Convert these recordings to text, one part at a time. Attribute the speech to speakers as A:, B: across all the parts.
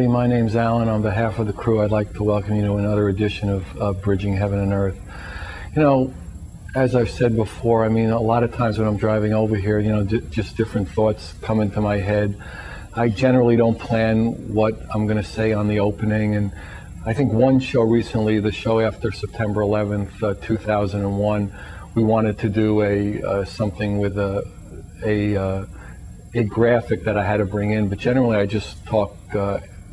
A: everybody. My name's Alan. On behalf of the crew, I'd like to welcome you to another edition of Bridging Heaven and Earth. You know, as I've said before, I mean, a lot of times when I'm driving over here, you know, just different thoughts come into my head. I generally don't plan what I'm going to say on the opening, and I think one show recently, the show after September 11th, 2001, we wanted to do something with a graphic that I had to bring in, but generally I just talk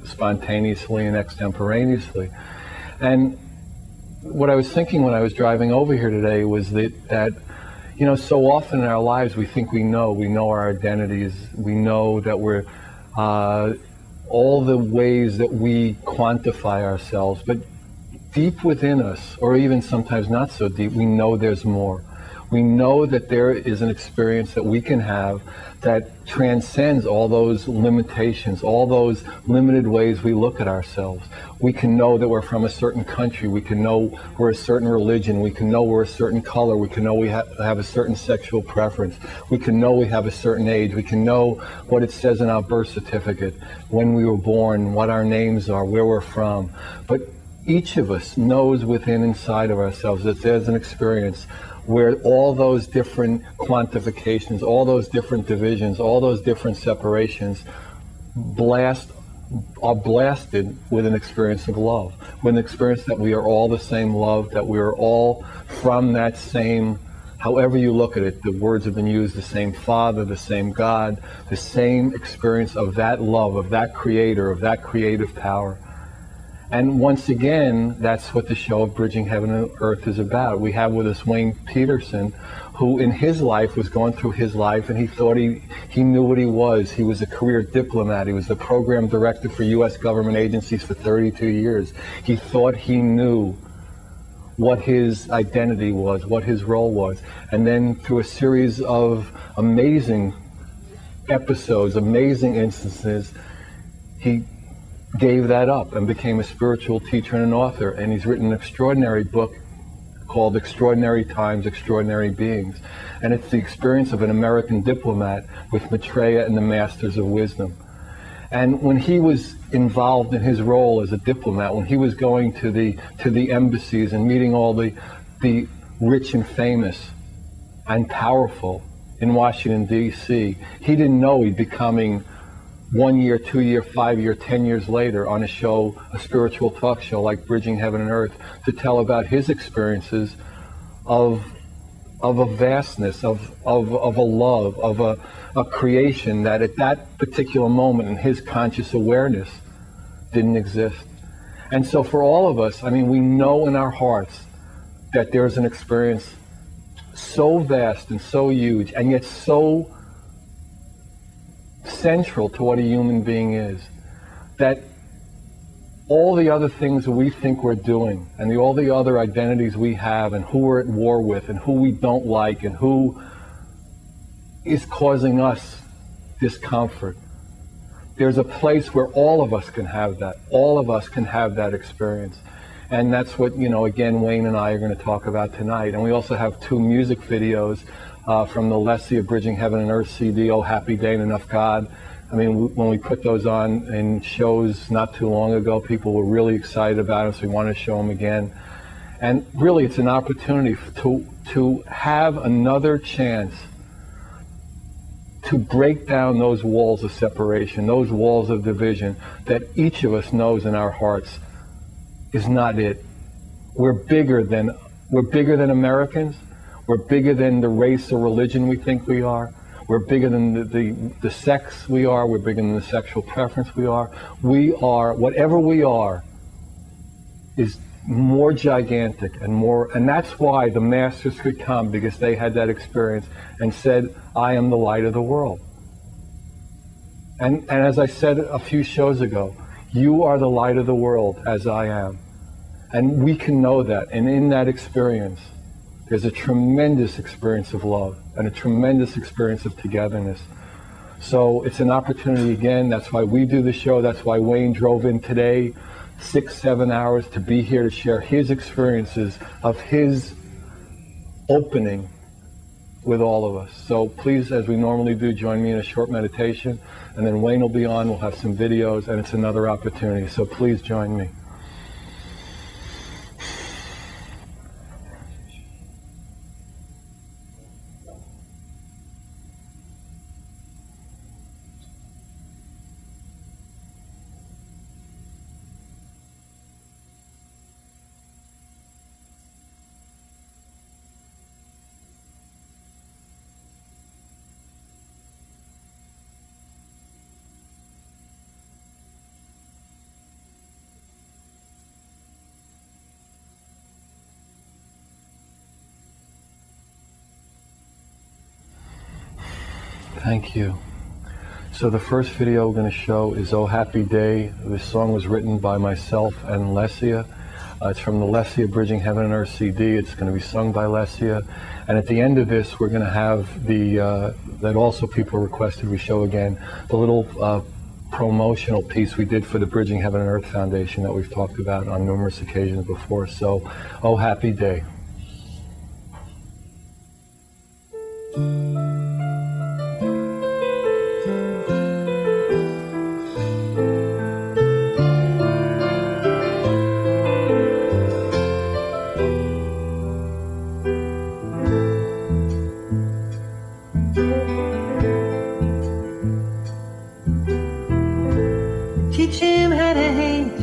A: spontaneously and extemporaneously. And what I was thinking when I was driving over here today was that you know, so often in our lives we think we know our identities, we know that we're all the ways that we quantify ourselves, but deep within us, or even sometimes not so deep, we know there's more. We know that there is an experience that we can have that transcends all those limitations, all those limited ways we look at ourselves. We can know that we're from a certain country. We can know we're a certain religion. We can know we're a certain color. We can know we have a certain sexual preference. We can know we have a certain age. We can know what it says in our birth certificate, when we were born, what our names are, where we're from. But each of us knows within inside of ourselves that there's an experience where all those different quantifications, all those different divisions, all those different separations are blasted with an experience of love, with an experience that we are all the same love, that we are all from that same, however you look at it, the words have been used, the same Father, the same God, the same experience of that love, of that creator, of that creative power. And once again, that's what the show of Bridging Heaven and Earth is about. We have with us Wayne Peterson, who in his life was going through his life, and he thought he knew what he was. He was a career diplomat. He was the program director for U.S. government agencies for 32 years. He thought he knew what his identity was, what his role was. And then through a series of amazing episodes, amazing instances, he gave that up and became a spiritual teacher and an author, and he's written an extraordinary book called Extraordinary Times, Extraordinary Beings. And it's the experience of an American diplomat with Matreya and the Masters of Wisdom. And when he was involved in his role as a diplomat, when he was going to the embassies and meeting all the rich and famous and powerful in Washington, D.C., he didn't know he'd be coming 1 year, 2 year, 5 year, 10 years later on a show, a spiritual talk show like Bridging Heaven and Earth, to tell about his experiences of a vastness, of a love, of a creation that at that particular moment in his conscious awareness didn't exist. And so for all of us, I mean, we know in our hearts that there's an experience so vast and so huge, and yet so central to what a human being is, that all the other things that we think we're doing and all the other identities we have and who we're at war with and who we don't like and who is causing us discomfort, there's a place where all of us can have that. All of us can have that experience. And that's what, you know, again, Wayne and I are going to talk about tonight. And we also have 2 music videos from the Leslie of Bridging Heaven and Earth CD, Oh Happy Day and Enough God. I mean, when we put those on in shows not too long ago, people were really excited about them, so we wanted to show them again. And really, it's an opportunity to have another chance to break down those walls of separation, those walls of division that each of us knows in our hearts is not it. We're bigger than Americans. We're bigger than the race or religion we think we are. We're bigger than the sex we are. We're bigger than the sexual preference we are. We are, whatever we are, is more gigantic and more, and that's why the masters could come, because they had that experience and said, I am the light of the world. And as I said a few shows ago, you are the light of the world as I am. And we can know that, and in that experience, there's a tremendous experience of love and a tremendous experience of togetherness. So it's an opportunity again. That's why we do the show. That's why Wayne drove in today, 6-7 hours, to be here to share his experiences of his opening with all of us. So please, as we normally do, join me in a short meditation, and then Wayne will be on, we'll have some videos, and it's another opportunity. So please join me. Thank you. So the first video we're going to show is Oh Happy Day. This song was written by myself and Lesia. It's from the Lesia Bridging Heaven and Earth CD. It's going to be sung by Lesia. And at the end of this, we're going to have the, that also people requested we show again, the little promotional piece we did for the Bridging Heaven and Earth Foundation that we've talked about on numerous occasions before. So, Oh Happy Day.
B: Teach him how to hate,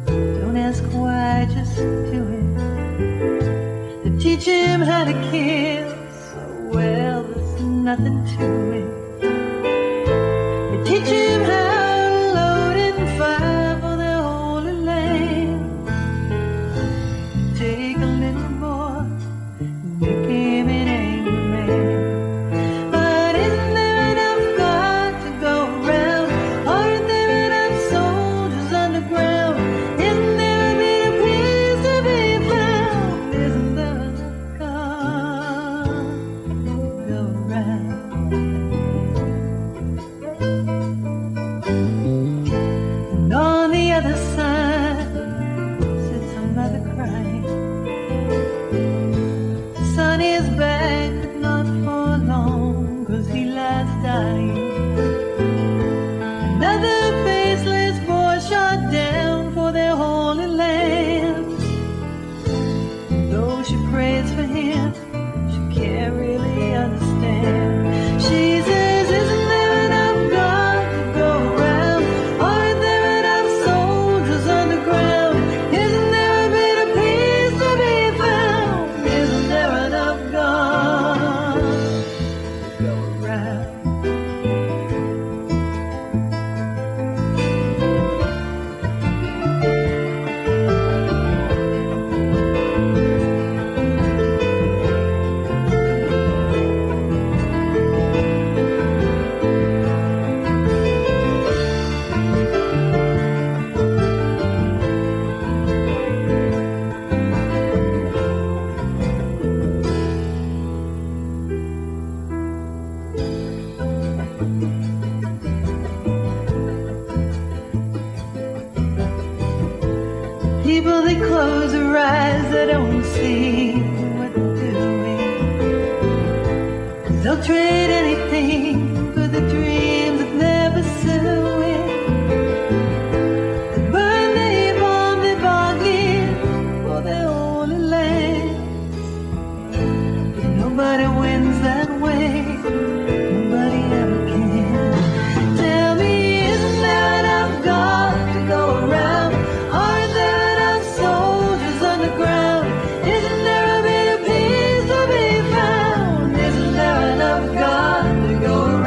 B: don't ask why, just do it. They teach him how to kill, so well there's nothing to it. They teach him how to load and fire for their holy land. Take a little boy and make him an angry man. But isn't there enough God to go around? Aren't there enough soldiers underground? Isn't there a bit of peace to be found? Isn't there enough God to go around? And on the other side sits a mother crying. Son is back, but not for long, 'cause he lies dying. Another faceless boy shot down for their holy land. Though she prays for him, she can't really understand. She says, isn't there enough God to go around? Aren't there enough soldiers underground? Isn't there a bit of peace to be found? Isn't there enough God to go around? People, they close their eyes, they don't see what they're doing. 'Cause they'll trade anything for the dreams that they're pursuing. They burn, they bomb, they bargain for their holy land. But nobody wins that way, nobody ever can. Tell me, isn't there enough God to go around? Aren't there enough soldiers underground? Isn't there a bit of peace to be found? Isn't there enough God to go around?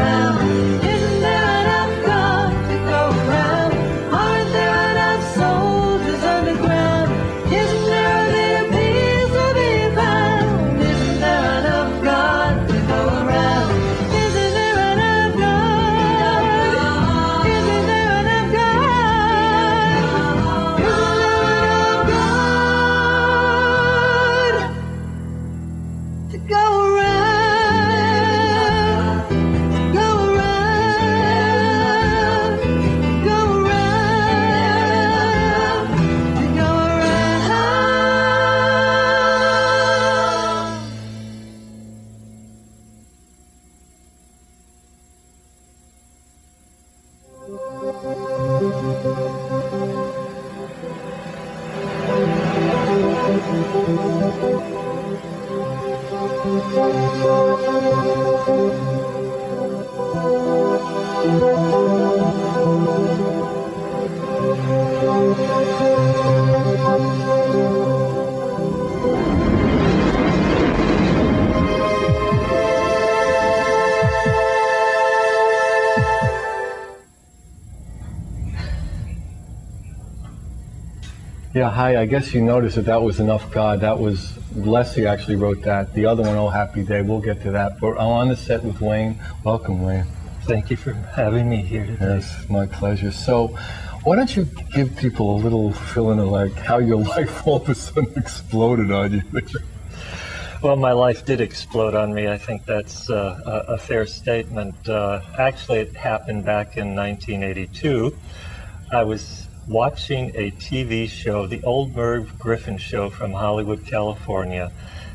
A: Yeah, hi. I guess you noticed that was Enough God. That was Leslie actually wrote that. The other one, Oh Happy Day, we'll get to that. But I'm on the set with Wayne. Welcome, Wayne.
C: Thank you for having me here today.
A: Yes, my pleasure. So, why don't you give people a little fill in of like how your life all of a sudden exploded on you?
C: Well, my life did explode on me. I think that's a fair statement. Actually, it happened back in 1982. I was watching a TV show, the old Merv Griffin show from Hollywood, California.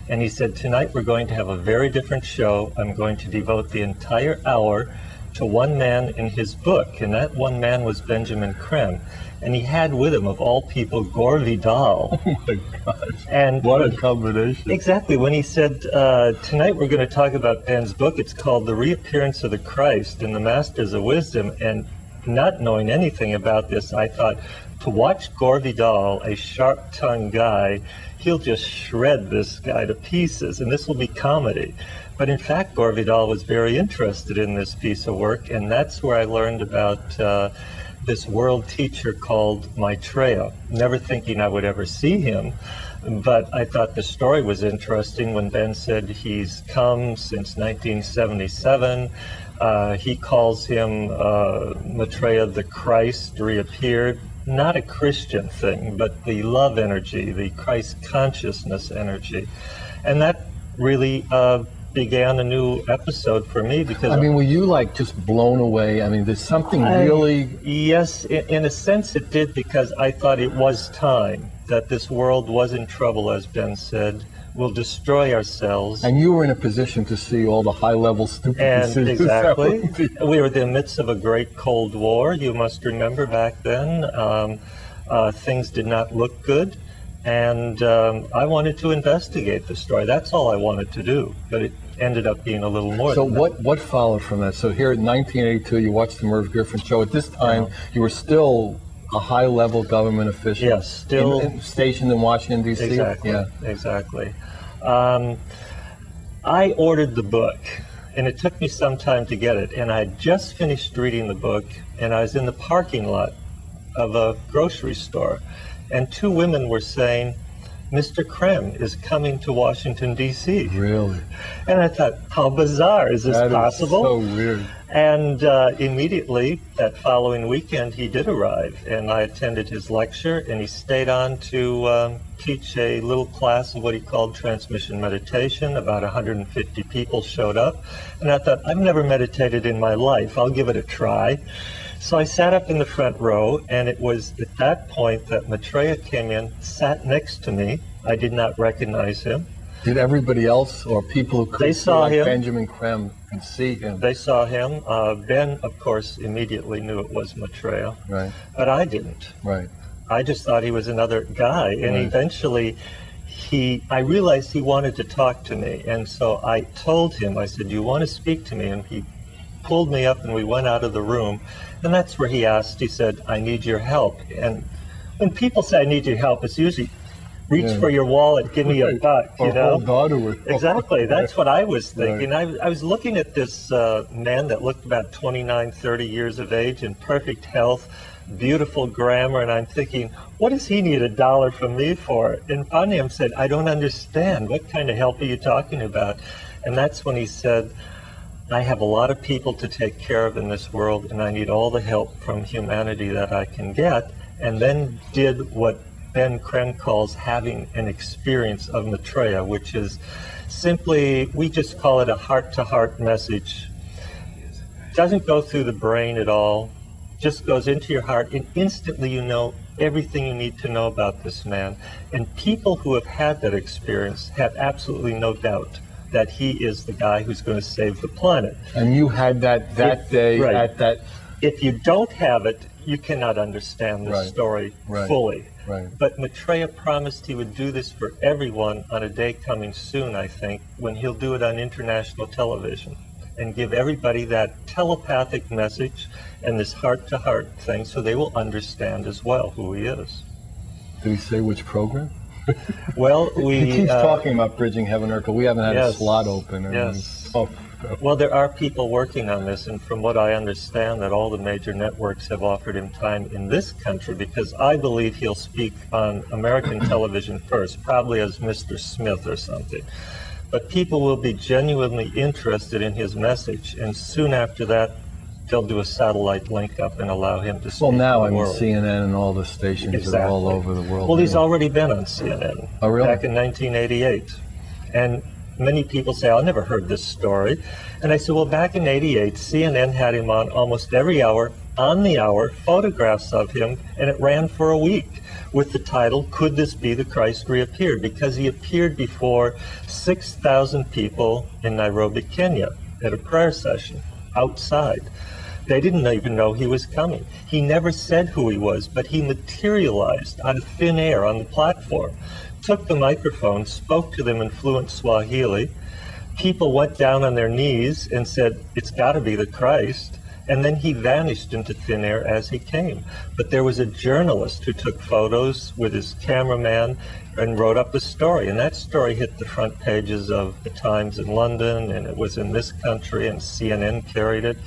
C: And he said, tonight we're going to have a very different show. I'm going to devote the entire hour to one man in his book. And that one man was Benjamin Creme. And he had with him, of all people, Gore Vidal.
A: Oh my gosh.
C: And
A: what a combination.
C: Exactly. When he said, tonight we're going to talk about Ben's book, it's called The Reappearance of the Christ and the Masters of Wisdom. And not knowing anything about this, I thought, to watch Gore Vidal, a sharp-tongued guy, he'll just shred this guy to pieces, and this will be comedy. But in fact, Gore Vidal was very interested in this piece of work, and that's where I learned about this world teacher called Maitreya, never thinking I would ever see him. But I thought the story was interesting when Ben said he's come since 1977. He calls him Matreya the Christ reappeared. Not a Christian thing, but the love energy, the Christ consciousness energy. And that really began a new episode for me because...
A: I mean, were you like just blown away? I mean, there's something really...
C: Yes, in a sense it did, because I thought it was time that this world was in trouble, as Ben said. We'll destroy ourselves.
A: And you were in a position to see all the high-level stupid
C: And
A: decisions.
C: exactly. We were in the midst of a great Cold War. You must remember back then, things did not look good. And I wanted to investigate the story. That's all I wanted to do. But it ended up being a little more
A: So
C: than
A: what followed from that? So here in 1982, you watched the Merv Griffin show. At this time, you were still a high-level government official.
C: Yes, still
A: stationed in Washington, D.C.?
C: Exactly,
A: Yeah.
C: Exactly. I ordered the book, and it took me some time to get it. And I had just finished reading the book, and I was in the parking lot of a grocery store, and two women were saying, Mr. Creme is coming to Washington, D.C.
A: Really?
C: And I thought, how bizarre, is this possible?
A: That is so weird.
C: And immediately, that following weekend, he did arrive, and I attended his lecture, and he stayed on to teach a little class of what he called transmission meditation. About 150 people showed up, and I thought, I've never meditated in my life. I'll give it a try. So I sat up in the front row, and it was at that point that Matreya came in, sat next to me. I did not recognize him.
A: Did everybody else, or people who could
C: They saw
A: like
C: him.
A: Benjamin Creme, could see him?
C: They saw him. Ben, of course, immediately knew it was Matreya,
A: Right,
C: but I didn't.
A: right.
C: I just thought he was another guy, and
A: Right.
C: eventually I realized he wanted to talk to me, and so I told him, I said, do you want to speak to me? And he pulled me up, and we went out of the room, and that's where he asked, he said, I need your help. And when people say I need your help, it's usually reach
A: Yeah.
C: for your wallet, give me a buck, you
A: Or
C: know?
A: hold on to it.
C: Exactly. That's what I was thinking. I was looking at this man that looked about 29, 30 years of age, in perfect health, beautiful grammar, and I'm thinking, what does he need $1 from me for? And finally I said, I don't understand. What kind of help are you talking about? And that's when he said, I have a lot of people to take care of in this world, and I need all the help from humanity that I can get. And then did what Ben Creme calls having an experience of Matreya, which is simply, we just call it a heart-to-heart message. Doesn't go through the brain at all, just goes into your heart, and instantly you know everything you need to know about this man. And people who have had that experience have absolutely no doubt that he is the guy who's going to save the planet.
A: And you had that day
C: right.
A: at that...
C: If you don't have it, you cannot understand the
A: Right.
C: story
A: Right.
C: fully.
A: Right.
C: But Matreya promised he would do this for everyone on a day coming soon, I think, when he'll do it on international television. and give everybody that telepathic message and this heart-to-heart thing so they will understand as well who he is.
A: Did he say which program?
C: Well,
A: He keeps talking about bridging heaven and earth, but we haven't had a
C: yes,
A: slot open.
C: yes. Well, there are people working on this, and from what I understand, that all the major networks have offered him time in this country, because I believe he'll speak on American television first, probably as Mr. Smith or something. But people will be genuinely interested in his message, and soon after that, they'll do a satellite link up and allow him to speak.
A: Well, now,
C: to
A: I
C: the
A: mean,
C: world.
A: CNN and all the stations are all over the world.
C: Well, he's already been on CNN
A: Oh, really?
C: back in 1988. And many people say, I never heard this story. And I said, well, back in 88, CNN had him on almost every hour, on the hour, photographs of him, and it ran for a week with the title, Could This Be the Christ Reappeared? Because he appeared before 6,000 people in Nairobi, Kenya, at a prayer session outside. They didn't even know he was coming. He never said who he was, but he materialized out of thin air on the platform, took the microphone, spoke to them in fluent Swahili. People went down on their knees and said, it's got to be the Christ. And then he vanished into thin air as he came. But there was a journalist who took photos with his cameraman and wrote up a story. And that story hit the front pages of the Times in London, and it was in this country, and CNN carried it.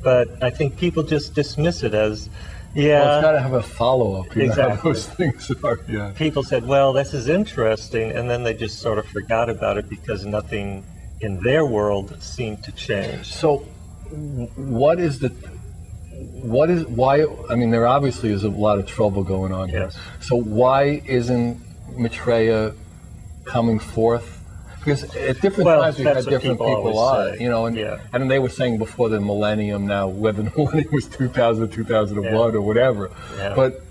C: But I think people just dismiss it as, yeah.
A: Well, it's got to have a follow-up. You know how
C: Exactly.
A: those things are, yeah.
C: People said, well, this is interesting, and then they just sort of forgot about it because nothing in their world seemed to change.
A: So, why, I mean, there obviously is a lot of trouble going on here.
C: Yes.
A: So why isn't Matreya coming forth? Because at different times we've had
C: that's what
A: different
C: people
A: people
C: always
A: on,
C: say.
A: you know, and,
C: Yeah.
A: and they were saying before the millennium now, whether the millennium was 2000, 2001
C: Yeah.
A: or whatever.
C: Yeah.
A: But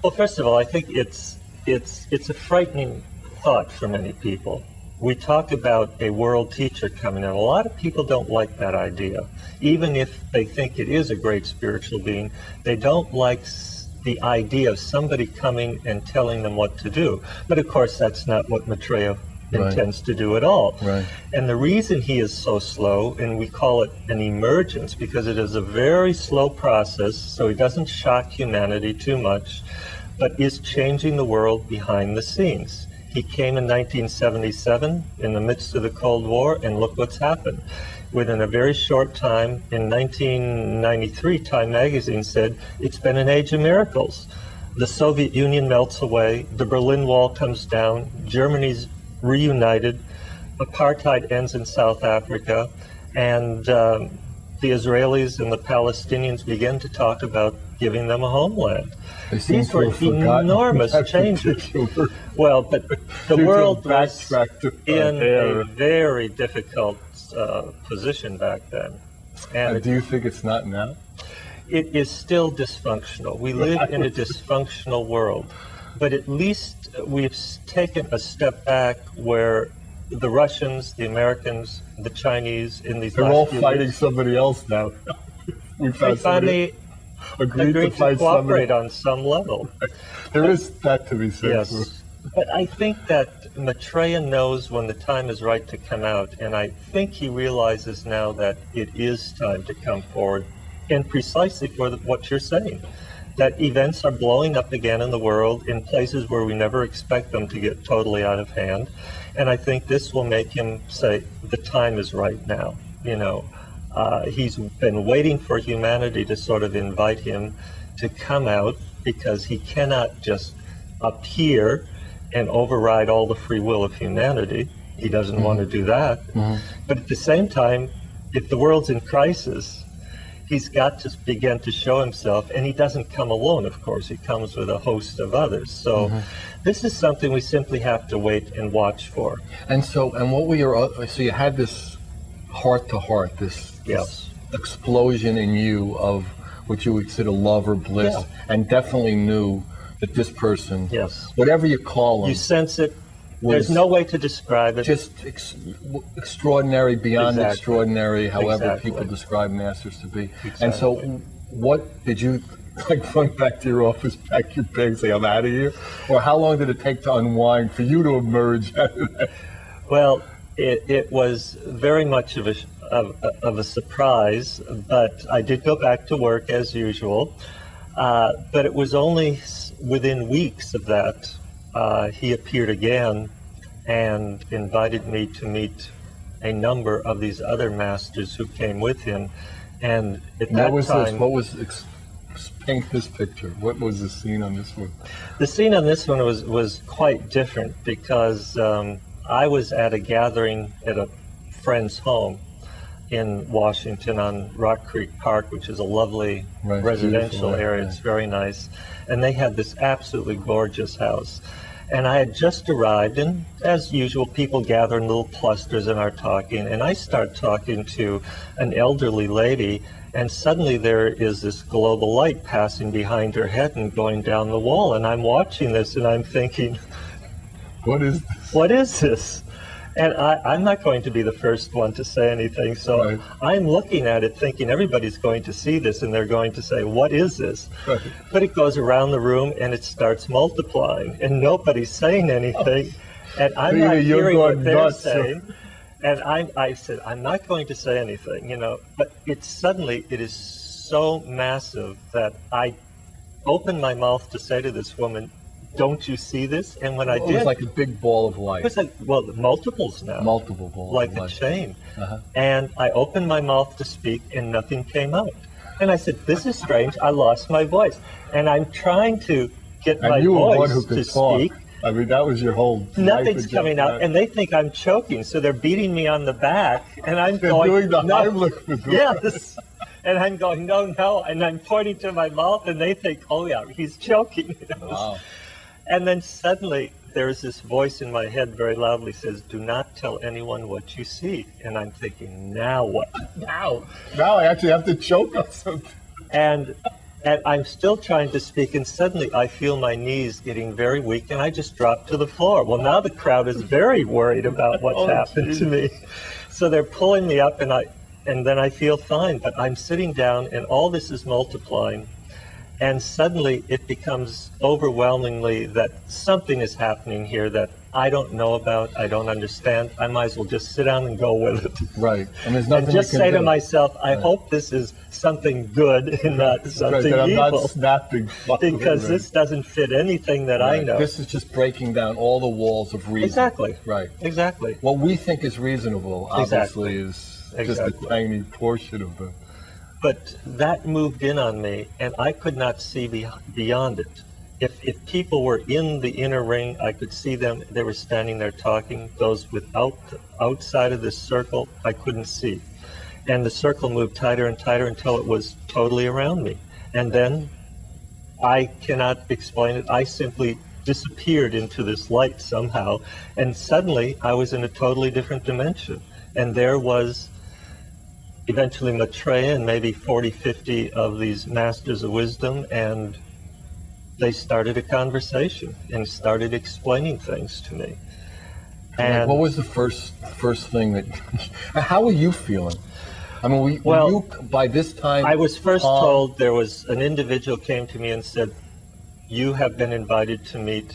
C: Well, first of all, I think it's a frightening thought for many people. We talk about a world teacher coming in. A lot of people don't like that idea. Even if they think it is a great spiritual being, they don't like the idea of somebody coming and telling them what to do. But of course, that's not what Matreya intends to do at all.
A: Right.
C: And the reason he is so slow, and we call it an emergence, because it is a very slow process, so he doesn't shock humanity too much, but is changing the world behind the scenes. He came in 1977 in the midst of the Cold War, and look what's happened. Within a very short time, in 1993, Time magazine said, it's been an age of miracles. The Soviet Union melts away, the Berlin Wall comes down, Germany's reunited, apartheid ends in South Africa, and the Israelis and the Palestinians begin to talk about giving them a homeland. These were enormous changes. Well, but the world was in a very difficult position back then.
A: And do you think it's not now?
C: It is still dysfunctional. We live in a dysfunctional world. But at least we've taken a step back where the Russians, the Americans, the Chinese in these
A: They're
C: last
A: all
C: few
A: fighting
C: years,
A: somebody else now.
C: they finally agreed to
A: fight
C: cooperate
A: somebody.
C: on some level.
A: There is that to be said.
C: Yes. But I think that Matreya knows when the time is right to come out, and I think he realizes now that it is time to come forward, and precisely for what you're saying, that events are blowing up again in the world in places where we never expect them to get totally out of hand. And I think this will make him say, the time is right now. You know, he's been waiting for humanity to sort of invite him to come out, because he cannot just appear and override all the free will of humanity. He doesn't want to do that. But at the same time, if the world's in crisis, he's got to begin to show himself, and he doesn't come alone, of course. He comes with a host of others. So this is something we simply have to wait and watch for.
A: And so, and what were your, so you had this heart-to-heart, this
C: Yes.
A: explosion in you of what you would consider love or bliss,
C: Yeah.
A: and definitely knew that this person,
C: Yes.
A: whatever you call him,
C: You sense it.
A: was
C: There's no way to describe it.
A: just extraordinary, beyond
C: Exactly.
A: extraordinary, however
C: Exactly.
A: people describe masters to be.
C: Exactly.
A: And so, what did you, like, run back to your office, pack your bags, say, I'm out of here? Or how long did it take to unwind for you to emerge out of that?
C: Well, it was very much of of a surprise, but I did go back to work as usual. But it was only within weeks of that he appeared again and invited me to meet a number of these other masters who came with him. And at that time,
A: paint this picture. What was the scene on this one?
C: the scene on this one was quite different because I was at a gathering at a friend's home in Washington on Rock Creek Park, which is a lovely residential area. It's very nice. And they had this absolutely gorgeous house. And I had just arrived, and as usual, people gather in little clusters and are talking. And I start talking to an elderly lady, and suddenly there is this global light passing behind her head and going down the wall. And I'm watching this, and I'm thinking,
A: What is this?
C: what is this? And I'm not going to be the first one to say anything, so
A: Right.
C: I'm looking at it thinking everybody's going to see this and they're going to say, what is this?
A: Right.
C: But it goes around the room and it starts multiplying and nobody's saying anything. And I'm
A: So
C: not
A: you're
C: hearing
A: going
C: what they're
A: nuts.
C: saying. And I said, I'm not going to say anything, but it is so massive that I opened my mouth to say to this woman, don't you see this? And when I
A: It
C: did,
A: was like a big ball of light.
C: it was like, well, multiples now.
A: Multiple balls
C: Like
A: of
C: a
A: light.
C: chain.
A: Uh-huh.
C: And I opened my mouth to speak and nothing came out. And I said, this is strange. I lost my voice. And I'm trying to get my
A: And you were one who
C: voice
A: could
C: to
A: talk.
C: speak.
A: I mean, that was your whole life
C: Nothing's
A: agenda.
C: coming out. And they think I'm choking. So they're beating me on the back. And I'm
A: They're
C: going,
A: doing the
C: no.
A: Heimlich maneuver.
C: Yes. And I'm going, no. And I'm pointing to my mouth and they think, oh yeah, he's choking.
A: Wow.
C: And then suddenly there's this voice in my head very loudly says, do not tell anyone what you see. And I'm thinking, now what?
A: Now I actually have to choke on something.
C: And I'm still trying to speak, and suddenly I feel my knees getting very weak, and I just drop to the floor. Well, now the crowd is very worried about what's happened
A: geez.
C: to me. So they're pulling me up, and then I feel fine, but I'm sitting down, and all this is multiplying. And suddenly it becomes overwhelmingly that something is happening here that I don't know about, I don't understand. I might as well just sit down and go with it.
A: Right. And there's nothing
C: And just
A: you can
C: say
A: do.
C: to myself, I hope this is something good and not
A: Right,
C: something
A: that I'm
C: evil.
A: not snapping.
C: Because this doesn't fit anything that I
A: Right.
C: know.
A: This is just breaking down all the walls of reason.
C: Exactly.
A: Right.
C: Exactly.
A: What we think is reasonable, obviously, is just
C: Exactly.
A: a tiny portion of the.
C: But that moved in on me, and I could not see beyond it. If people were in the inner ring, I could see them. They were standing there talking. Those outside of this circle, I couldn't see. And the circle moved tighter and tighter until it was totally around me. And then I cannot explain it. I simply disappeared into this light somehow. And suddenly I was in a totally different dimension. And there was eventually Matreya and maybe 40, 50 of these masters of wisdom. And they started a conversation and started explaining things to me. And
A: What was the first thing that? How were you feeling? I mean,
C: Well,
A: you by this time.
C: I was first
A: calm?
C: told there was an individual came to me and said, you have been invited to meet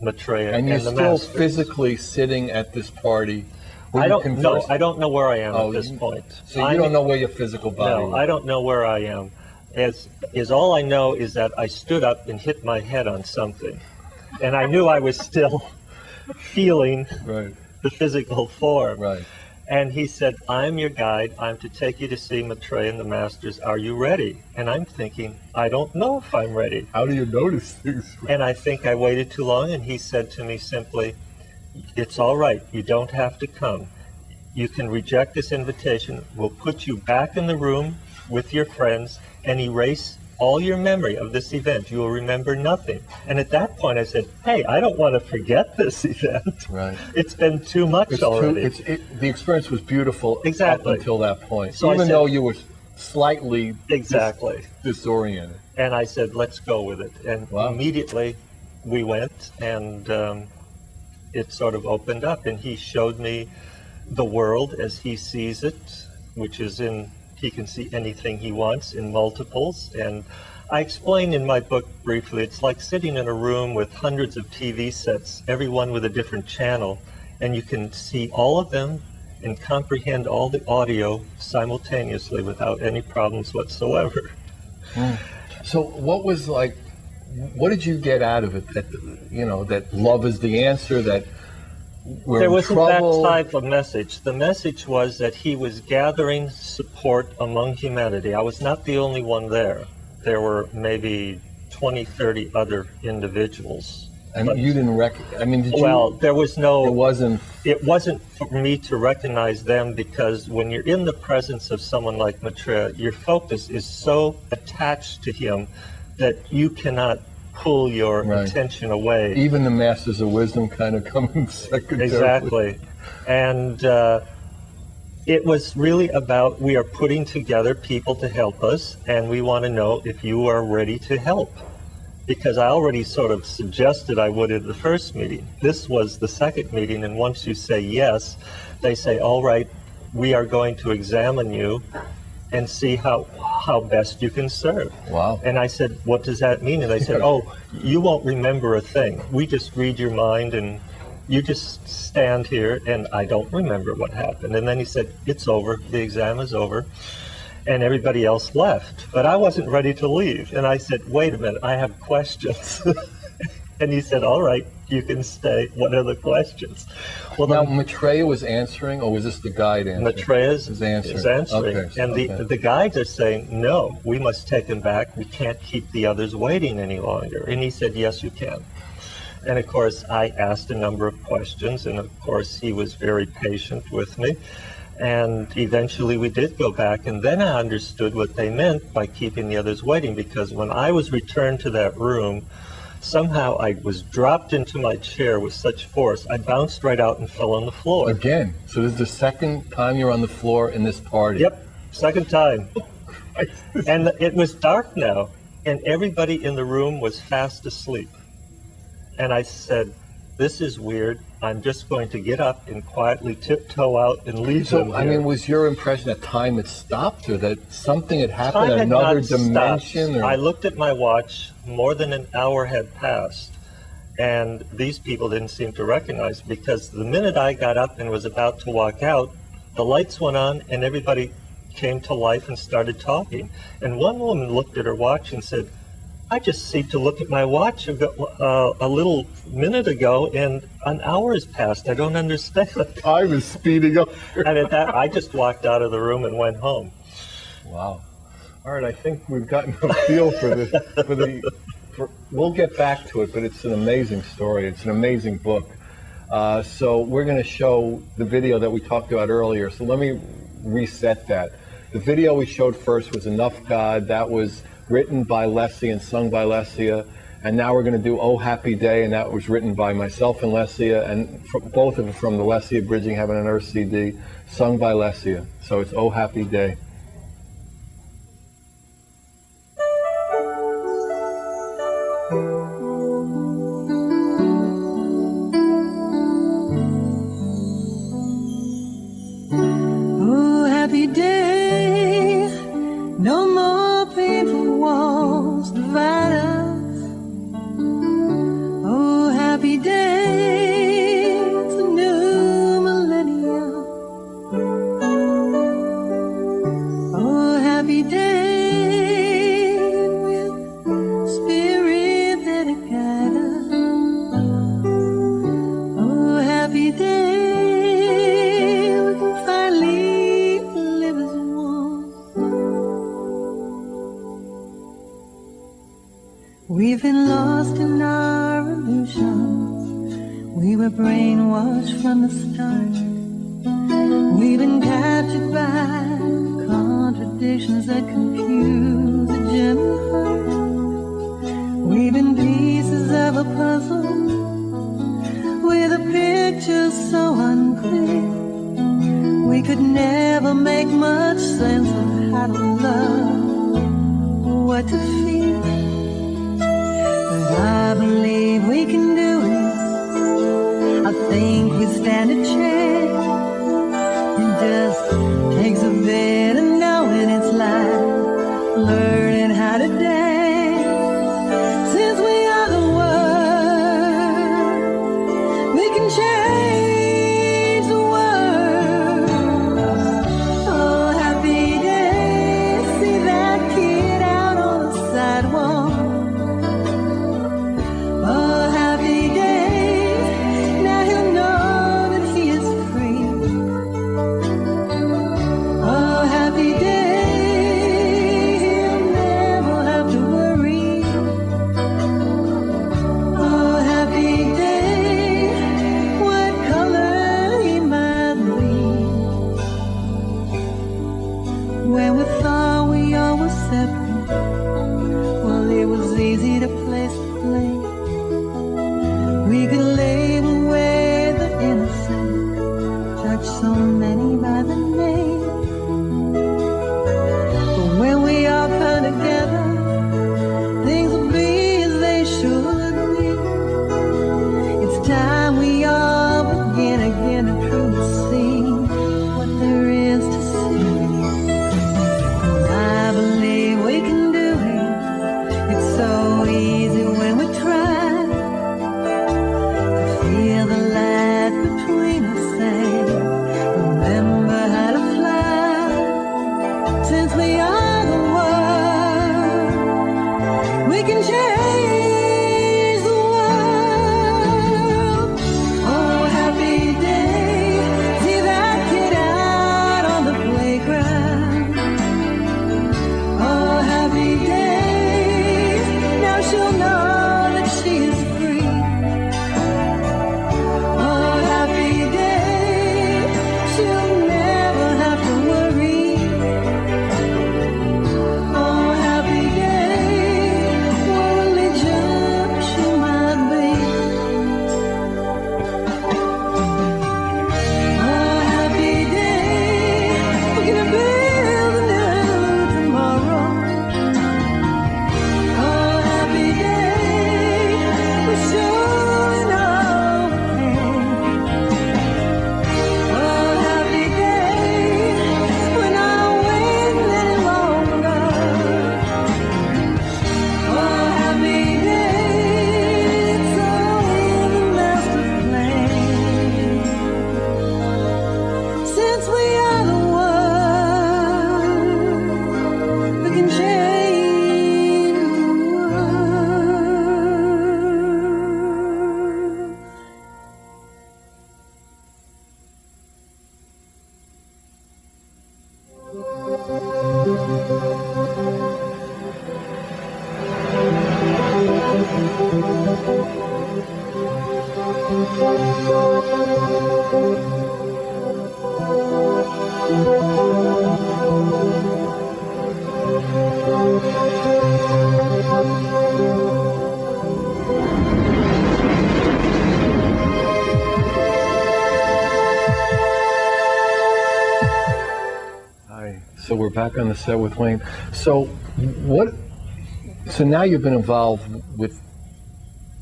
C: Matreya
A: and you're
C: the
A: still
C: masters.
A: physically sitting at this party. Were
C: I
A: you
C: don't know.
A: conversing?
C: I don't know where I am
A: Oh,
C: at this
A: you-
C: point.
A: So you don't know where your physical body
C: No,
A: is.
C: I don't know where I am. As all I know is that I stood up and hit my head on something, and I knew I was still feeling
A: Right.
C: the physical form.
A: Right.
C: And he said, I'm your guide. I'm to take you to see Matreya and the masters. Are you ready? And I'm thinking, I don't know if I'm ready.
A: How do you notice things?
C: And I think I waited too long, and he said to me simply, it's all right. You don't have to come. You can reject this invitation. We'll put you back in the room with your friends and erase all your memory of this event. You will remember nothing. And at that point I said, hey, I don't want to forget this event.
A: Right.
C: It's been too much
A: It's
C: already.
A: the experience was beautiful
C: Exactly.
A: up until that point.
C: So I
A: Even
C: said-
A: though you were slightly
C: Exactly.
A: disoriented.
C: And I said, let's go with it. And
A: Wow.
C: immediately we went, and it sort of opened up, and he showed me the world as he sees it, which is he can see anything he wants in multiples. And I explain in my book briefly, it's like sitting in a room with hundreds of TV sets, every one with a different channel, and you can see all of them and comprehend all the audio simultaneously without any problems whatsoever.
A: So what was like, what did you get out of it? That, you know, that love is the answer, that we're
C: There
A: in
C: wasn't
A: trouble?
C: that type of message. The message was that he was gathering support among humanity. I was not the only one there. There were maybe 20, 30 other individuals.
A: And
C: But-
A: you didn't I mean, did you?
C: Well, there was no.
A: It wasn't.
C: It wasn't for me to recognize them, because when you're in the presence of someone like Matreya, your focus is so attached to him that you cannot pull your
A: Right.
C: attention away.
A: Even the masters of wisdom kind of come in secondary.
C: Exactly. And it was really about, we are putting together people to help us, and we want to know if you are ready to help. Because I already sort of suggested I would in the first meeting. This was the second meeting, and once you say yes, they say, all right, we are going to examine you and see how best you can serve.
A: Wow.
C: And I said, what does that mean? And they said, oh, you won't remember a thing. We just read your mind, and you just stand here, and I don't remember what happened. And then he said, it's over, the exam is over. And everybody else left, but I wasn't ready to leave. And I said, wait a minute, I have questions. And he said, all right, you can stay. What are the questions? Well,
A: Now,
C: then
A: Maitreya was answering, or was this the guide answering?
C: Maitreya
A: is answering.
C: is answering.
A: Okay, so-
C: And
A: okay.
C: the guides are saying, no, we must take him back. We can't keep the others waiting any longer. And he said, yes, you can. And of course, I asked a number of questions, and of course, he was very patient with me. And eventually we did go back, and then I understood what they meant by keeping the others waiting, because when I was returned to that room, somehow I was dropped into my chair with such force, I bounced right out and fell on the floor.
A: Again, so this is the second time you're on the floor in this party.
C: Yep, second time. And it was dark now, and everybody in the room was fast asleep. And I said, this is weird. I'm just going to get up and quietly tiptoe out and leave them
A: So, I
C: here.
A: mean, was your impression that time had stopped, or that something had happened,
C: Time had
A: another
C: not stopped.
A: dimension? Or...
C: I looked at my watch, more than an hour had passed, and these people didn't seem to recognize, because the minute I got up and was about to walk out, the lights went on and everybody came to life and started talking. And one woman looked at her watch and said, I just seemed to look at my watch a little minute ago, and an hour has passed. I don't understand.
A: Time is speeding up.
C: And at that, I just walked out of the room and went home.
A: Wow. All right, I think we've gotten a feel for this. We'll get back to it, but it's an amazing story. It's an amazing book. So we're going to show the video that we talked about earlier. So let me reset that. The video we showed first was Enough God. That was written by Lesia and sung by Lesia. And now we're going to do Oh Happy Day, and that was written by myself and Lesia, and both of them from the Lesia Bridging Heaven and Earth CD, sung by Lesia. So it's Oh Happy Day.
B: Oh, happy day. No more painful walls divide us. Oh, happy day. It's a new millennium. Oh, happy day. With spirit that'll guide us. Oh, happy day. We've been lost in our illusions. We were brainwashed from the start. We've been captured by contradictions that confuse a gentle heart. We've been pieces of a puzzle with a picture so unclear. We could never make much sense of how to love or what to feel. I believe we can do it. I think we stand a chance. It just takes a bit of knowing it's like learning how to dance. Since we are the world, we can change the world. We could label away the innocent, judge so many by the name. But when we all come together, things will be as they should be. It's time we all begin again to truly see what there is to see. And I believe we can do it. It's so easy when we try. Feel the light between us and remember how to fly. Since we are the world, we can change the world. Oh, happy day, see that kid out on the playground. Oh, happy day, now she'll know that she is free. Oh, happy day, she'll never have to worry. Oh, happy day, what religion she might be. Oh, happy day, we're gonna build a new tomorrow. Oh, happy day, we surely know we can. Oh, happy day, we're not waiting any longer. Oh, happy day, it's all in the master plan. Since we are the world, we can change the world.
A: Hi. So we're back on the set with Wayne. So what? So now you've been involved with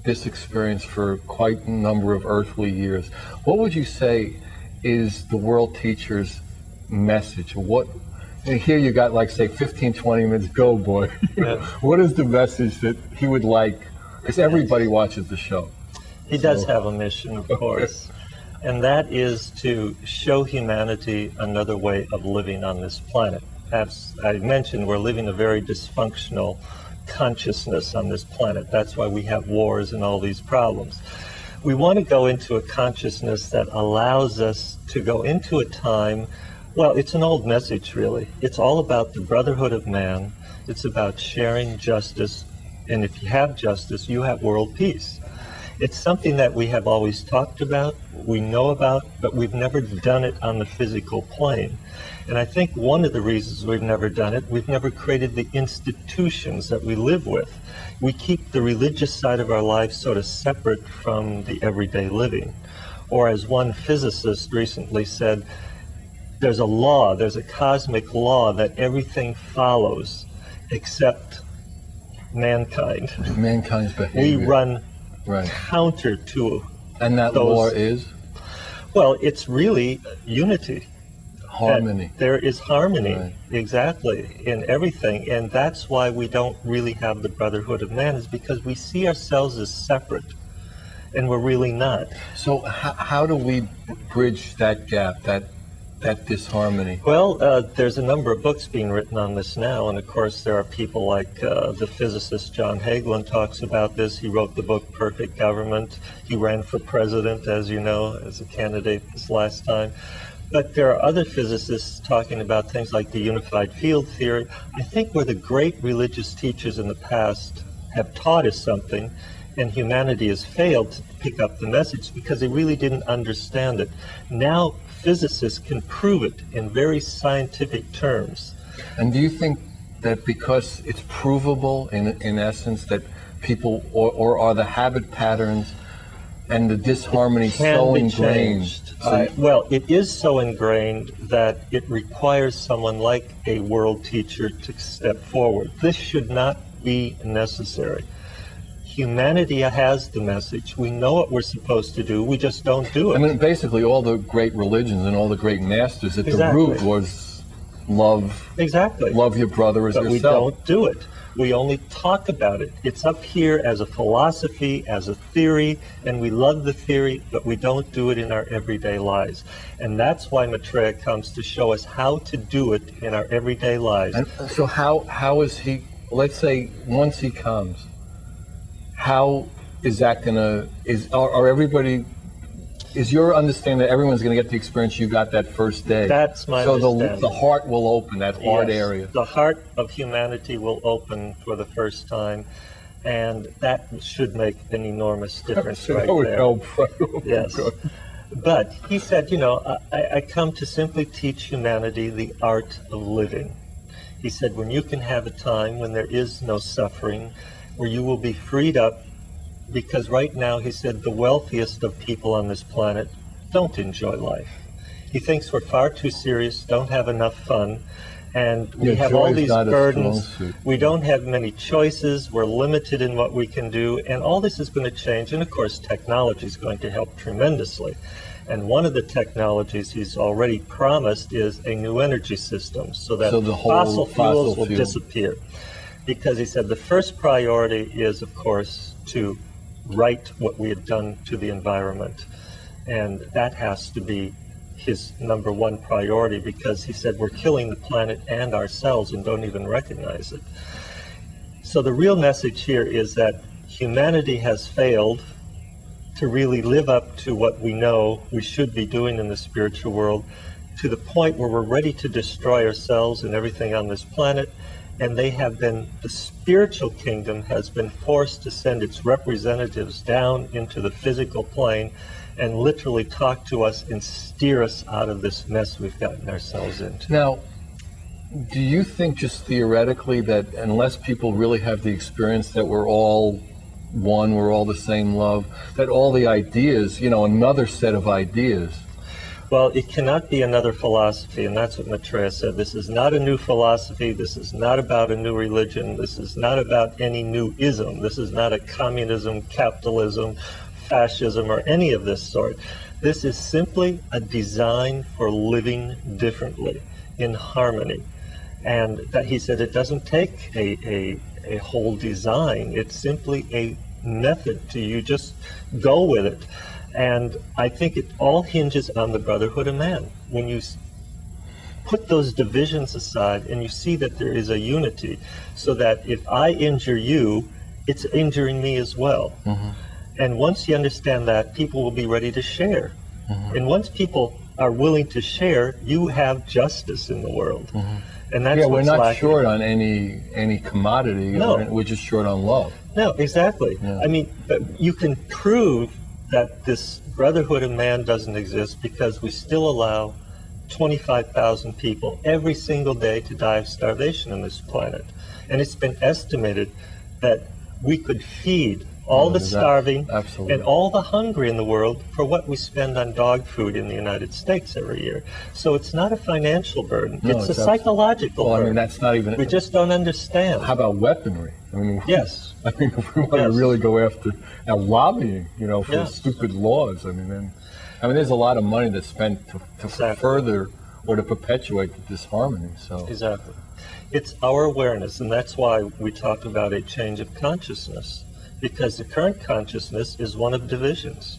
A: this experience for quite a number of earthly years. What would you say is the world teacher's message? What? And here you got like say 15, 20 minutes. Go, boy.
C: Yeah.
A: What is the message that he would like? Because everybody watches the show.
C: He does have a mission, of course, and that is to show humanity another way of living on this planet. As I mentioned, we're living a very dysfunctional consciousness on this planet. That's why we have wars and all these problems. We want to go into a consciousness that allows us to go into a time, well, it's an old message, really. It's all about the brotherhood of man. It's about sharing justice, and if you have justice, you have world peace. It's something that we have always talked about, we know about, but we've never done it on the physical plane. And I think one of the reasons we've never done it, we've never created the institutions that we live with. We keep the religious side of our life sort of separate from the everyday living. Or as one physicist recently said, there's a law, there's a cosmic law that everything follows except mankind.
A: Mankind's behavior.
C: We run
A: Right.
C: counter to
A: And that
C: those-
A: law is
C: well, it's really unity.
A: harmony.
C: That there is harmony,
A: Right.
C: exactly, in everything. And that's why we don't really have the brotherhood of man, is because we see ourselves as separate, and we're really not.
A: So how do we bridge that gap, that disharmony?
C: Well, there's a number of books being written on this now, and of course there are people like the physicist John Hagelin talks about this. He wrote the book Perfect Government. He ran for president, as you know, as a candidate this last time. But there are other physicists talking about things like the unified field theory. I think where the great religious teachers in the past have taught us something, and humanity has failed to pick up the message because they really didn't understand it. Now physicists can prove it in very scientific terms.
A: And do you think that because it's provable in essence that people, or are the habit patterns and the disharmony
C: can
A: so
C: be
A: ingrained.
C: changed. Well, it is so ingrained that it requires someone like a world teacher to step forward. This should not be necessary. Humanity has the message. We know what we're supposed to do. We just don't do it.
A: I mean, basically, all the great religions and all the great masters, at the
C: Exactly.
A: root was love.
C: Exactly.
A: Love your brother as
C: But we
A: yourself.
C: don't do it. We only talk about it. It's up here as a philosophy, as a theory, and we love the theory, but we don't do it in our everyday lives. And that's why Matreya comes to show us how to do it in our everyday lives.
A: And so how is he, let's say once he comes, how is that gonna, are everybody, is your understanding that everyone's gonna get the experience you got that first day?
C: That's my
A: So
C: understanding.
A: the heart will open, that heart
C: Yes,
A: area.
C: the heart of humanity will open for the first time, and that should make an enormous difference right
A: That would
C: there.
A: help.
C: Yes. But he said, you know, I come to simply teach humanity the art of living. He said, when you can have a time when there is no suffering, where you will be freed up, because right now, he said, the wealthiest of people on this planet don't enjoy life. He thinks we're far too serious, don't have enough fun, and we
A: Yeah,
C: have
A: joy
C: all
A: is
C: these
A: not a
C: burdens.
A: strong suit.
C: We don't have many choices, we're limited in what we can do, and all this is going to change. And of course, technology is going to help tremendously. And one of the technologies he's already promised is a new energy system, so that
A: So the whole
C: fossil fuels will
A: fuel.
C: disappear. Because he said the first priority is, of course, to right what we had done to the environment. And that has to be his number one priority, because he said we're killing the planet and ourselves and don't even recognize it. So the real message here is that humanity has failed to really live up to what we know we should be doing in the spiritual world, to the point where we're ready to destroy ourselves and everything on this planet. And the spiritual kingdom has been forced to send its representatives down into the physical plane and literally talk to us and steer us out of this mess we've gotten ourselves into.
A: Now, do you think just theoretically that unless people really have the experience that we're all one, we're all the same love, that all the ideas, you know, another set of ideas.
C: Well, it cannot be another philosophy, and that's what Matreya said. This is not a new philosophy. This is not about a new religion. This is not about any new ism. This is not a communism, capitalism, fascism, or any of this sort. This is simply a design for living differently, in harmony. And that he said it doesn't take a whole design. It's simply a method to you just go with it. And I think it all hinges on the brotherhood of man. When you put those divisions aside and you see that there is a unity, so that if I injure you, it's injuring me as well.
A: Mm-hmm.
C: And once you understand that, people will be ready to share.
A: Mm-hmm.
C: And once people are willing to share, you have justice in the world.
A: Mm-hmm.
C: And that's
A: Yeah, we're
C: what's
A: not
C: lacking.
A: short on any commodity.
C: No.
A: We're just short on love.
C: No, exactly.
A: Yeah.
C: I mean, but you can prove that this brotherhood of man doesn't exist because we still allow 25,000 people every single day to die of starvation on this planet. And it's been estimated that we could feed all the starving
A: Absolutely.
C: and all the hungry in the world for what we spend on dog food in the United States every year. So it's not a financial burden.
A: No,
C: it's a
A: it's
C: psychological
A: Well, I
C: burden.
A: mean, that's not even.
C: We just don't understand.
A: How about weaponry? I mean,
C: Yes.
A: I mean, if we want
C: Yes.
A: to really go after now lobbying, you know, for
C: Yeah.
A: stupid laws. I mean, there's a lot of money that's spent to
C: Exactly.
A: further or to perpetuate the disharmony. So
C: Exactly. It's our awareness, and that's why we talk about a change of consciousness, because the current consciousness is one of divisions.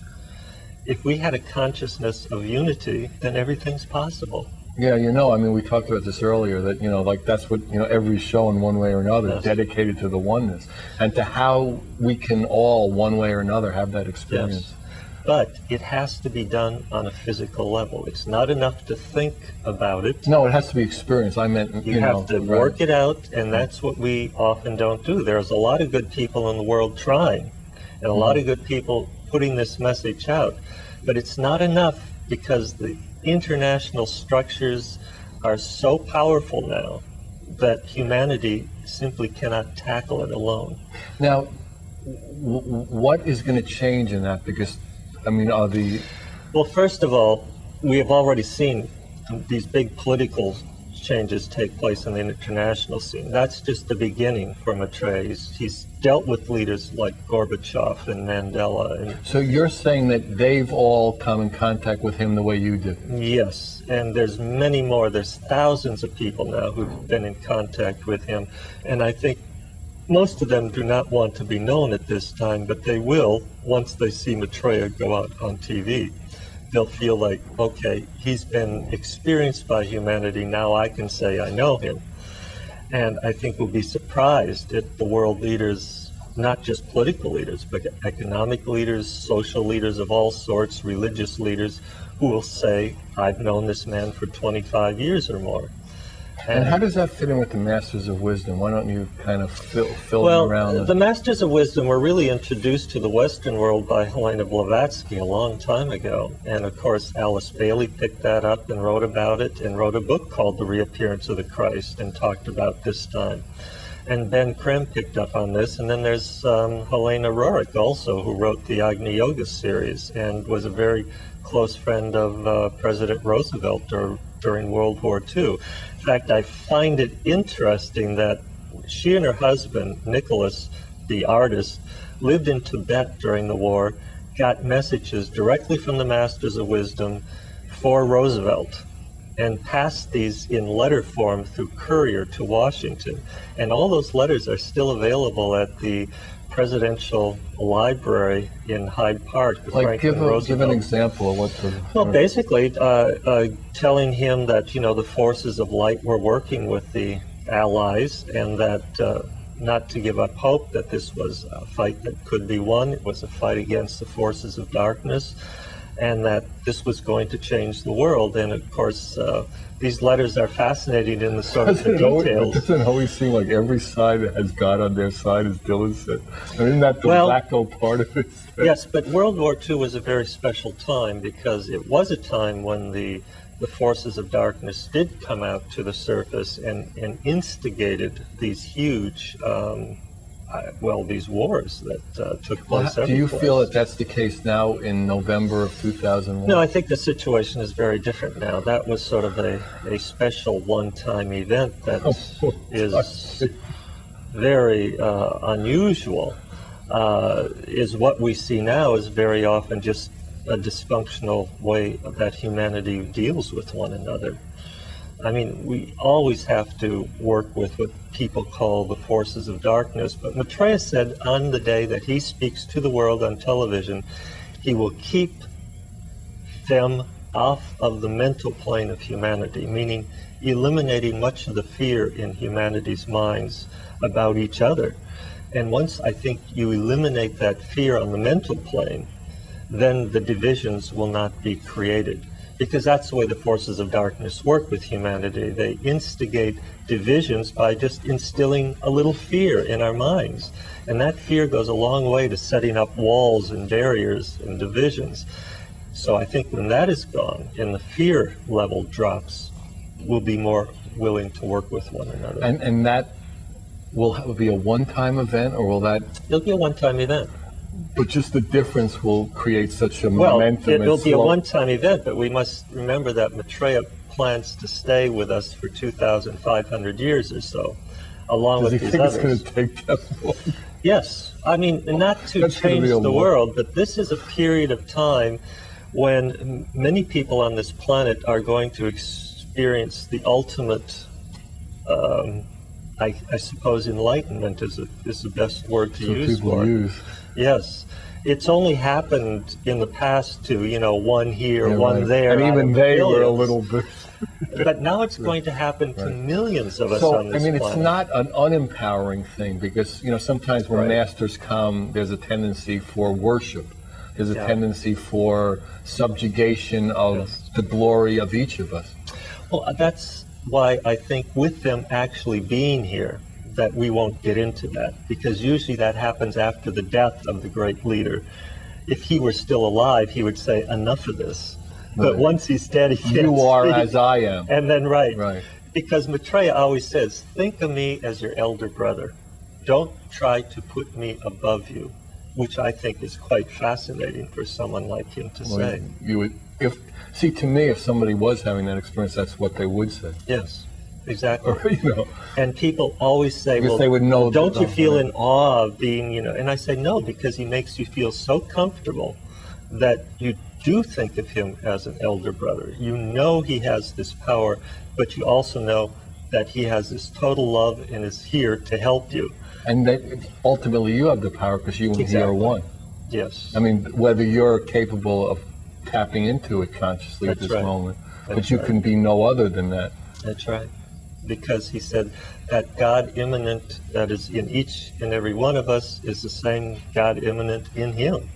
C: If we had a consciousness of unity, then everything's possible.
A: yeah, you know, I mean, we talked about this earlier that, you know, like that's what, you know, every show in one way or another
C: Yes.
A: dedicated to the oneness and to how we can all one way or another have that experience.
C: Yes. But it has to be done on a physical level. It's not enough to think about it.
A: No, it has to be experienced. I meant,
C: You
A: know,
C: have to
A: right.
C: work it out, and that's what we often don't do. There's a lot of good people in the world trying, and a lot of good people putting this message out. But it's not enough, because the international structures are so powerful now that humanity simply cannot tackle it alone.
A: Now, what is going to change in that? Because I mean, are the
C: Well, first of all, we have already seen these big political changes take place in the international scene. That's just the beginning for Matreya. He's dealt with leaders like Gorbachev and Mandela. And
A: so you're saying that they've all come in contact with him the way you did?
C: yes, and there's many more. There's thousands of people now who've been in contact with him. And I think most of them do not want to be known at this time, but they will once they see Matreya go out on TV. They'll feel like, okay, he's been experienced by humanity, now I can say I know him. And I think we'll be surprised if the world leaders, not just political leaders, but economic leaders, social leaders of all sorts, religious leaders, who will say, I've known this man for 25 years or more.
A: And how does that fit in with the Masters of Wisdom? Why don't you kind of fill
C: Well,
A: it around?
C: the Masters of Wisdom were really introduced to the Western world by Helena Blavatsky a long time ago. And of course, Alice Bailey picked that up and wrote about it and wrote a book called The Reappearance of the Christ and talked about this time. And Ben Krem picked up on this. And then there's Helena Roerich also, who wrote the Agni Yoga series and was a very close friend of President Roosevelt during World War II. In fact, I find it interesting that she and her husband, Nicholas, the artist, lived in Tibet during the war, got messages directly from the Masters of Wisdom for Roosevelt, and passed these in letter form through courier to Washington. And all those letters are still available at the Presidential Library in Hyde Park.
A: Like, give an example of what the...
C: Well, basically, telling him that, you know, the forces of light were working with the Allies, and that not to give up hope, that this was a fight that could be won. It was a fight against the forces of darkness, and that this was going to change the world. And of course, these letters are fascinating in the sort of the details.
A: It doesn't always seem like every side has God on their side, as Dylan said. I mean, isn't that the wacko part of it?
C: Yes, but World War II was a very special time because it was a time when the forces of darkness did come out to the surface and instigated these huge, these wars that took place.
A: Do you feel that that's the case now in November of 2001?
C: No, I think the situation is very different now. That was sort of a special one-time event that is very unusual. Is what we see now is very often just a dysfunctional way that humanity deals with one another. I mean, we always have to work with what people call the forces of darkness, but Matreya said on the day that he speaks to the world on television, he will keep them off of the mental plane of humanity, meaning eliminating much of the fear in humanity's minds about each other. And once I think you eliminate that fear on the mental plane, then the divisions will not be created. Because that's the way the forces of darkness work with humanity. They instigate divisions by just instilling a little fear in our minds. And that fear goes a long way to setting up walls and barriers and divisions. So I think when that is gone and the fear level drops, we'll be more willing to work with one another.
A: And that will be a one-time event, or will that...
C: It'll be a one-time event.
A: But just the difference will create such a momentum.
C: Well, it'll be a one-time event, but we must remember that Matreya plans to stay with us for 2,500 years or so, along with these others.
A: Does he think it's going to take that long?
C: Yes. I mean, not to change the world, but this is a period of time when many people on this planet are going to experience the ultimate, I suppose, enlightenment is the best word to use for it. Yes. It's only happened in the past to, one here, one there.
A: And even they were a little bit.
C: But now it's going to happen to millions of us on this planet.
A: It's not an unempowering thing, because, sometimes when masters come, there's a tendency for worship. There's a tendency for subjugation of the glory of each of us.
C: Well, that's why I think with them actually being here, that we won't get into that, because usually that happens after the death of the great leader. If he were still alive, he would say, enough of this. But once he's dead, he can't
A: You are
C: speak.
A: as I am.
C: And then, right. Because Matreya always says, think of me as your elder brother. Don't try to put me above you. which I think is quite fascinating for someone like him to say.
A: You would, see, to me, if somebody was having that experience, that's what they would say.
C: Yes, exactly.
A: Or, you know,
C: And people always say,
A: because
C: well,
A: they would know
C: don't you feel
A: right.
C: in awe of being, you know, and I say, no, because he makes you feel so comfortable that you do think of him as an elder brother. You know he has this power, but you also know that he has this total love and is here to help you.
A: And that ultimately you have the power because you and he are one.
C: Yes.
A: I mean, whether you're capable of tapping into it consciously at
C: That's
A: this
C: right.
A: moment, but
C: That's
A: you
C: right.
A: can be no other than that.
C: That's right. Because he said that God immanent that is in each and every one of us is the same God immanent in him.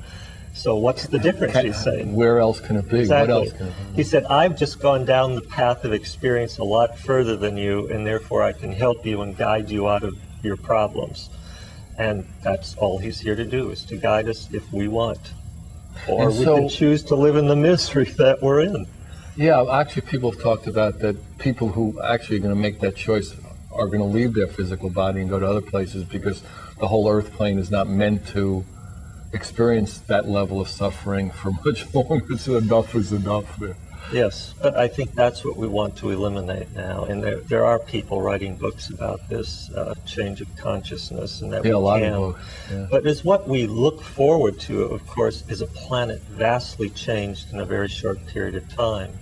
C: So what's the difference, he's saying?
A: Where else can it be?
C: Exactly.
A: What else can it be?
C: He said, I've just gone down the path of experience a lot further than you, and therefore I can help you and guide you out of your problems. And that's all he's here to do, is to guide us if we want. Or
A: And
C: we
A: so-
C: can choose to live in the misery that we're in.
A: Yeah, actually, people have talked about that. People who actually are going to make that choice are going to leave their physical body and go to other places because the whole earth plane is not meant to experience that level of suffering for much longer. So enough is enough there.
C: Yes, but I think that's what we want to eliminate now. And there are people writing books about this change of consciousness, and that
A: Yeah, a
C: we
A: lot
C: can.
A: of books. Yeah.
C: But as what we look forward to, of course, is a planet vastly changed in a very short period of time.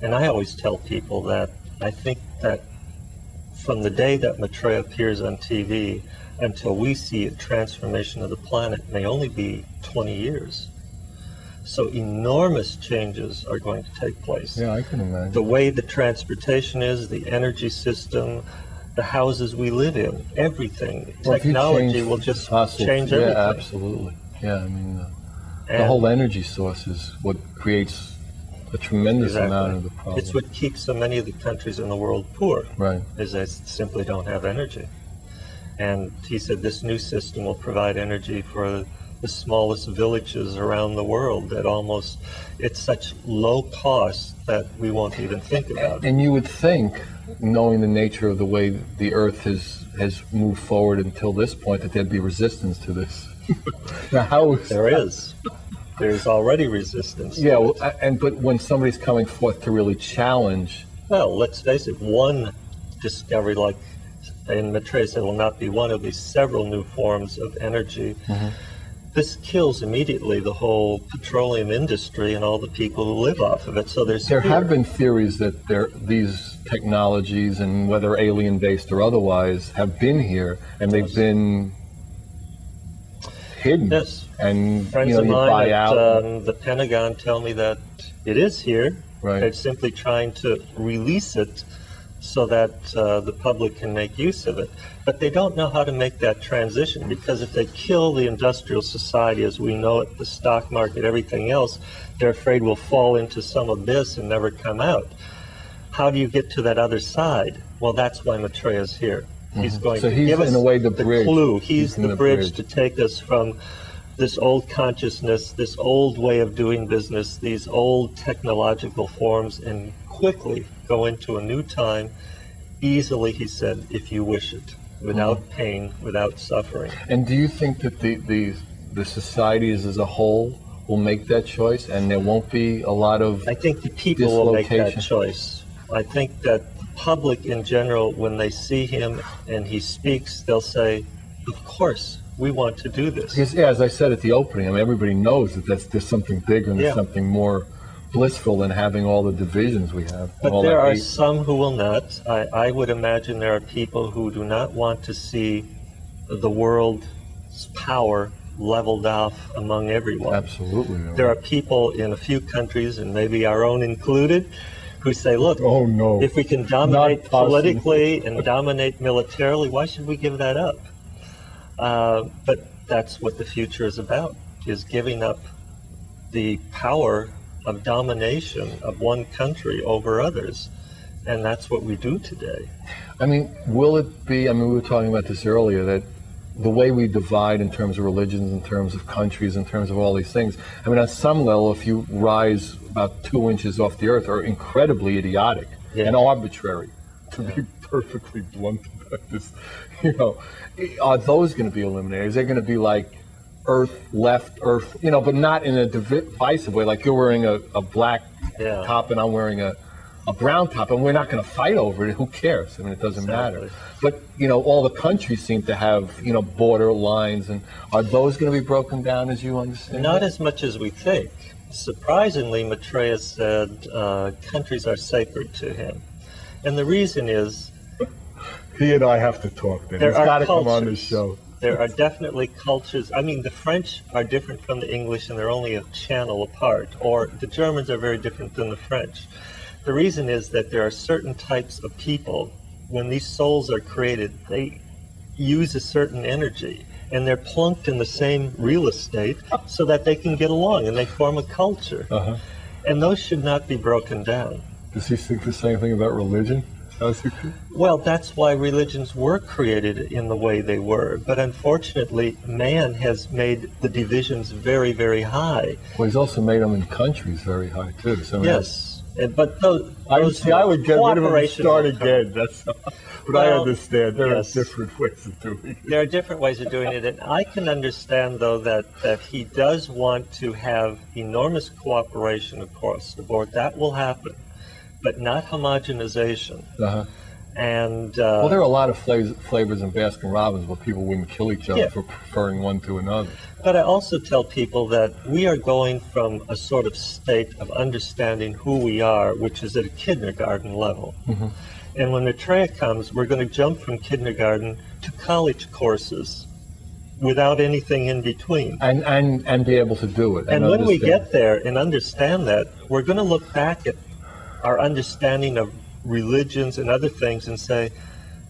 C: And I always tell people that I think that from the day that Matreya appears on TV until we see a transformation of the planet may only be 20 years. So enormous changes are going to take place.
A: Yeah, I can imagine.
C: The way the transportation is, the energy system, the houses we live in, everything.
A: Well, if you
C: Technology
A: change
C: will just
A: fossil-
C: change everything.
A: Yeah, absolutely. Yeah, I mean, the
C: And-
A: whole energy source is what creates a tremendous
C: Exactly.
A: amount of the problem.
C: It's what keeps so many of the countries in the world poor,
A: Right.
C: is they simply don't have energy. And he said this new system will provide energy for the smallest villages around the world that almost, it's such low cost that we won't even think about it.
A: And you would think, knowing the nature of the way the Earth has moved forward until this point, that there'd be resistance to this. Now, how is
C: There is. There's already resistance. to
A: Yeah,
C: it.
A: well, but when somebody's coming forth to really challenge,
C: Well, let's face it, one discovery, like in Matreya said, will not be one, it'll be several new forms of energy.
A: Mm-hmm.
C: This kills immediately the whole petroleum industry and all the people who live off of it. So there's
A: there
C: fear.
A: have been theories that these technologies, and whether alien-based or otherwise, have been here and they've been hidden.
C: Yes.
A: And
C: Friends
A: you
C: of
A: buy
C: mine at
A: out.
C: the Pentagon tell me that it is here.
A: Right.
C: They're simply trying to release it so that the public can make use of it. But they don't know how to make that transition, because if they kill the industrial society as we know it, the stock market, everything else, they're afraid we'll fall into some abyss and never come out. How do you get to that other side? Well, that's why Matreya is here. He's going
A: So
C: to
A: he's,
C: give us
A: in a way, the bridge.
C: clue. He's
A: He's in
C: the
A: the
C: bridge
A: bridge.
C: to take us from this old consciousness, this old way of doing business, these old technological forms, and quickly go into a new time, easily, he said, if you wish it, without pain, without suffering.
A: And do you think that the societies as a whole will make that choice, and there won't be a lot of
C: I think the people will make that
A: dislocation?
C: choice. I think that the public in general, when they see him and he speaks, they'll say, of course, we want to do this.
A: Because, yeah, as I said at the opening, I mean, everybody knows that there's something bigger and there's
C: Yeah.
A: something more blissful than having all the divisions we have.
C: But
A: all
C: there
A: that
C: are
A: hate.
C: some who will not. I would imagine there are people who do not want to see the world's power leveled off among everyone.
A: Absolutely.
C: There are people in a few countries, and maybe our own included, who say, look,
A: Oh, no.
C: if we can dominate
A: Not possible.
C: politically and dominate militarily, why should we give that up? But that's what the future is about, is giving up the power of domination of one country over others. And that's what we do today.
A: I mean, will it be, I mean, we were talking about this earlier, that the way we divide in terms of religions, in terms of countries, in terms of all these things, I mean, on some level, if you rise about 2 inches off the earth, are incredibly idiotic
C: Yeah.
A: and arbitrary, to be perfectly blunt about this. You know, are those going to be eliminated? Is there going to be like earth, left, earth, but not in a divisive way. Like you're wearing a black
C: Yeah.
A: top and I'm wearing a brown top, and we're not going to fight over it. Who cares? I mean, it doesn't matter. But, all the countries seem to have, border lines, and are those going to be broken down as you understand
C: Not
A: it?
C: as much as we think. Surprisingly, Matreya said countries are sacred to him. And the reason is
A: He and I have to talk then.
C: there
A: He's
C: are
A: got to come on
C: cultures.
A: this show.
C: There are definitely cultures. I mean, the French are different from the English, and they're only a channel apart. Or the Germans are very different than the French. The reason is that there are certain types of people, when these souls are created, they use a certain energy, and they're plunked in the same real estate so that they can get along, and they form a culture.
A: Uh-huh.
C: And those should not be broken down.
A: Does he think the same thing about religion?
C: Well, that's why religions were created in the way they were. But unfortunately, man has made the divisions very, very high.
A: Well, he's also made them in countries very high, too. So
C: Yes. But those
A: I would get rid of him and
C: cooperation
A: start
C: will come.
A: again. That's but I
C: Well,
A: understand. There
C: yes.
A: are different ways of doing it.
C: There are different ways of doing it, and I can understand, though, that he does want to have enormous cooperation across the board. That will happen, but not homogenization.
A: Uh-huh.
C: And
A: Well, there are a lot of flavors in Baskin Robbins, but people wouldn't kill each other
C: Yeah.
A: for preferring one to another.
C: But I also tell people that we are going from a sort of state of understanding who we are, which is at a kindergarten level.
A: Mm-hmm.
C: And when Matreya comes, we're going to jump from kindergarten to college courses without anything in between.
A: And be able to do it.
C: And when we
A: understand.
C: get there and understand that, we're going to look back at our understanding of religions and other things and say,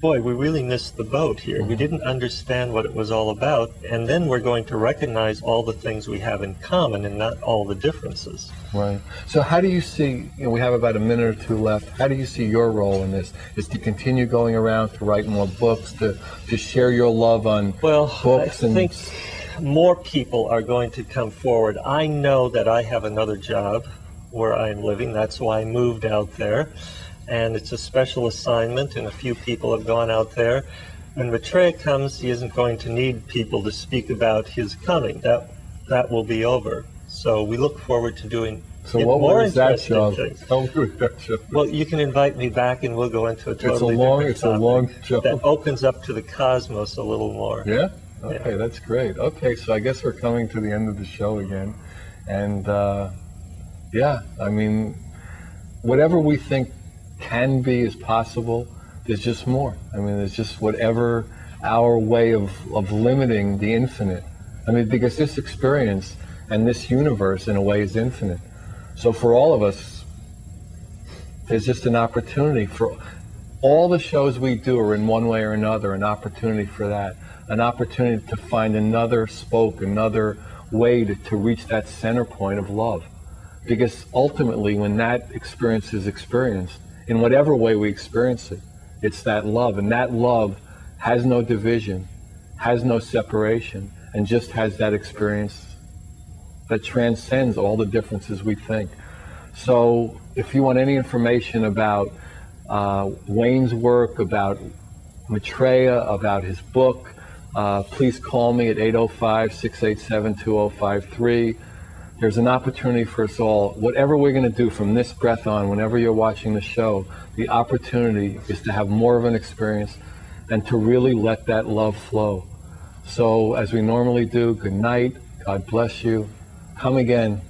C: boy, we really missed the boat here. We didn't understand what it was all about. And then we're going to recognize all the things we have in common and not all the differences.
A: Right. So how do you see, we have about a minute or two left, how do you see your role in this? Is to continue going around to write more books, to share your love on books?
C: I think more people are going to come forward. I know that I have another job where I'm living. That's why I moved out there. And it's a special assignment, and a few people have gone out there. When Matreya comes, he isn't going to need people to speak about his coming. That will be over. So we look forward to doing
A: what
C: more
A: was that
C: interesting
A: job?
C: things.
A: Tell me what that job was.
C: Well, you can invite me back, and we'll go into a totally
A: It's a long job.
C: that opens up to the cosmos a little more.
A: Yeah? Okay, that's great. Okay, so I guess we're coming to the end of the show again. And I mean, whatever we think can be is possible. There's just more. I mean, there's just whatever our way of limiting the infinite. I mean, because this experience and this universe in a way is infinite. So for all of us, there's just an opportunity for all the shows we do are in one way or another, an opportunity for that, an opportunity to find another spoke, another way to reach that center point of love. Because ultimately, when that experience is experienced, in whatever way we experience it, it's that love. And that love has no division, has no separation, and just has that experience that transcends all the differences we think. So if you want any information about Wayne's work, about Matreya, about his book, please call me at 805-687-2053. There's an opportunity for us all. Whatever we're going to do from this breath on, whenever you're watching the show, the opportunity is to have more of an experience and to really let that love flow. So as we normally do, good night. God bless you. Come again.